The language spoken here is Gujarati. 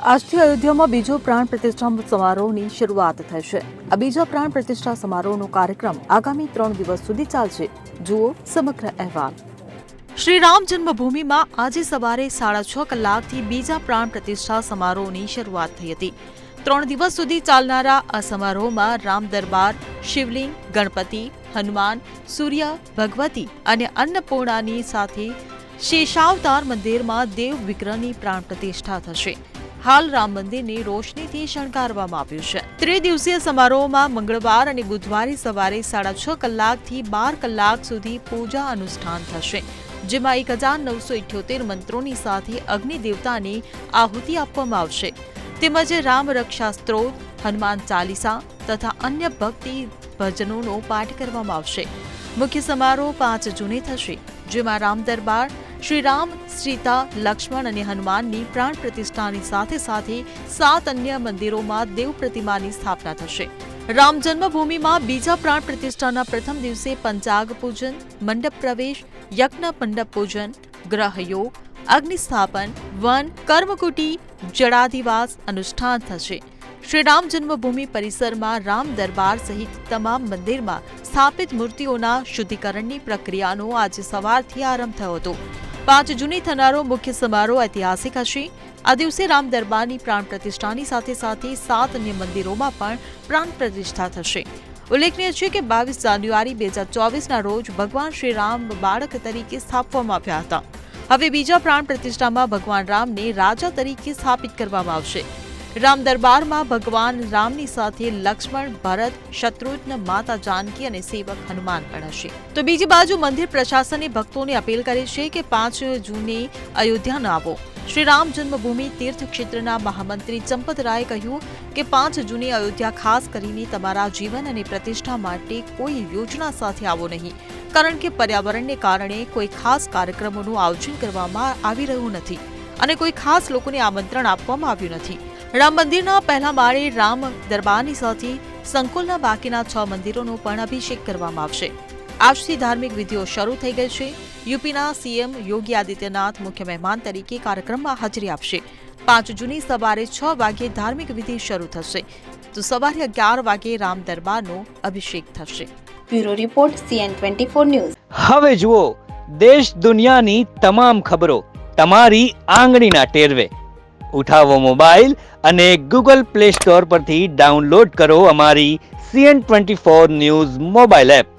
આજથી અયોધ્યામાં બીજો પ્રાણ પ્રતિષ્ઠા સમારોહની શરૂઆત થશે। આ બીજા પ્રાણ પ્રતિષ્ઠા સમારોહનો કાર્યક્રમ આગામી 3 દિવસ સુધી ચાલશે। જુઓ સમગ્ર અહેવાલ। શ્રી રામ જન્મભૂમિમાં આજે સવારે 6:30 કલાકથી બીજા પ્રાણ પ્રતિષ્ઠા સમારોહની શરૂઆત થઈ હતી। 3 દિવસ સુધી ચાલનારા આ સમારોહમાં રામ દરબાર, શિવલિંગ, ગણપતિ, હનુમાન, સૂર્ય, ભગવતી અને અન્નપૂર્ણાની સાથે શેષાવતાર મંદિરમાં દેવ વિગ્રહની પ્રાણ પ્રતિષ્ઠા થશે। હાલ રામ મંદિરને રોશનીથી શણગારવામાં આવ્યું છે। ત્રિદિવસીય સમારોહમાં મંગળવાર અને બુધવારે સવારે 6:30 કલાકથી 12 કલાક સુધી પૂજા અનુષ્ઠાન થશે, જેમાં 1978 મંત્રોની સાથે અગ્નિ દેવતાને આહુતિ આપવામાં આવશે, તેમજ રામ રક્ષા સ્ત્રોત, હનુમાન ચાલીસા તથા અન્ય ભક્તિ ભજનોનો પાઠ કરવામાં આવશે। મુખ્ય સમારોહ 5 જૂને થશે, જેમાં રામ દરબાર, શ્રી રામ, સીતા, લક્ષ્મણ અને હનુમાનની પ્રાણ પ્રતિષ્ઠાની સાથે સાથે 7 અન્ય મંદિરોમાં દેવ પ્રતિમાની સ્થાપના થશે। રામ જન્મભૂમિમાં બીજા પ્રાણ પ્રતિષ્ઠાના પ્રથમ દિવસે પંચાગ પૂજન, મંડપ પ્રવેશ, યજ્ઞ મંડપ પૂજન, ગ્રહયોગ, અગ્નિસ્થાપન, વન, કર્મકુટી, જળાધિવાસ અનુષ્ઠાન થશે। શ્રી રામ જન્મભૂમિ પરિસરમાં રામ દરબાર સહિત તમામ મંદિરમાં સ્થાપિત મૂર્તિઓના શુદ્ધિકરણની પ્રક્રિયાનો આજે સવારથી આરંભ થયો હતો। 5 જૂને થનારો મુખ્ય સમારોહ ઐતિહાસિક હશે। આ દિવસે રામ દરબારની પ્રાણ પ્રતિષ્ઠાની સાથે સાથે 7 અન્ય મંદિરોમાં પણ પ્રાણ પ્રતિષ્ઠા થશે। ઉલ્લેખનીય છે કે 22 જાન્યુઆરી 2024ના રોજ ભગવાન શ્રી રામ બાળક તરીકે સ્થાપવામાં આવ્યા હતા। હવે બીજા પ્રાણ પ્રતિષ્ઠામાં ભગવાન રામને રાજા તરીકે સ્થાપિત કરવામાં આવશે। રામ દરબારમાં ભગવાન રામની સાથે લક્ષ્મણ, ભરત, શત્રુઘ્ન, માતા જાનકી અને સેવક હનુમાન પણ હશે। તો બીજી બાજુ મંદિર પ્રશાસને ભક્તોને અપીલ કરી છે કે 5 જૂને અયોધ્યા ન આવો। શ્રી રામ જન્મભૂમિ તીર્થ ક્ષેત્રના મહામંત્રી ચંપતરાયે કહ્યું કે 5 જૂને અયોધ્યા ખાસ કરીને તમારા જીવન અને પ્રતિષ્ઠા માટે કોઈ યોજના સાથે આવો નહીં, કારણ કે પર્યાવરણને કારણે કોઈ ખાસ કાર્યક્રમોનું આયોજન કરવામાં આવી રહ્યું નથી અને કોઈ ખાસ લોકોને આમંત્રણ આપવામાં આવ્યું નથી। રામ મંદિરના પહેલા માળે રામ દરબારની સાથે સંકુલના બાકીના 6 મંદિરોનો પણ અભિષેક કરવામાં આવશે। આજથી ધાર્મિક વિધિઓ શરૂ થઈ ગઈ છે। યુપીના સીએમ યોગી આદિત્યનાથ મુખ્ય મહેમાન તરીકે કાર્યક્રમમાં હાજરી આપશે। 5 જૂને સવારે 6 વાગ્યે ધાર્મિક વિધિ શરૂ થશે, તો સવારે 11 વાગ્યે રામ દરબારનો અભિષેક થશે। Bureau report CN24 news. હવે જુઓ દેશ દુનિયાની તમામ ખબરો તમારી આંગળીના ટેરવે। ઉઠાવો મોબાઈલ અને Google Play Store પરથી ડાઉનલોડ કરો અમારી CN24 ન્યૂઝ મોબાઈલ એપ।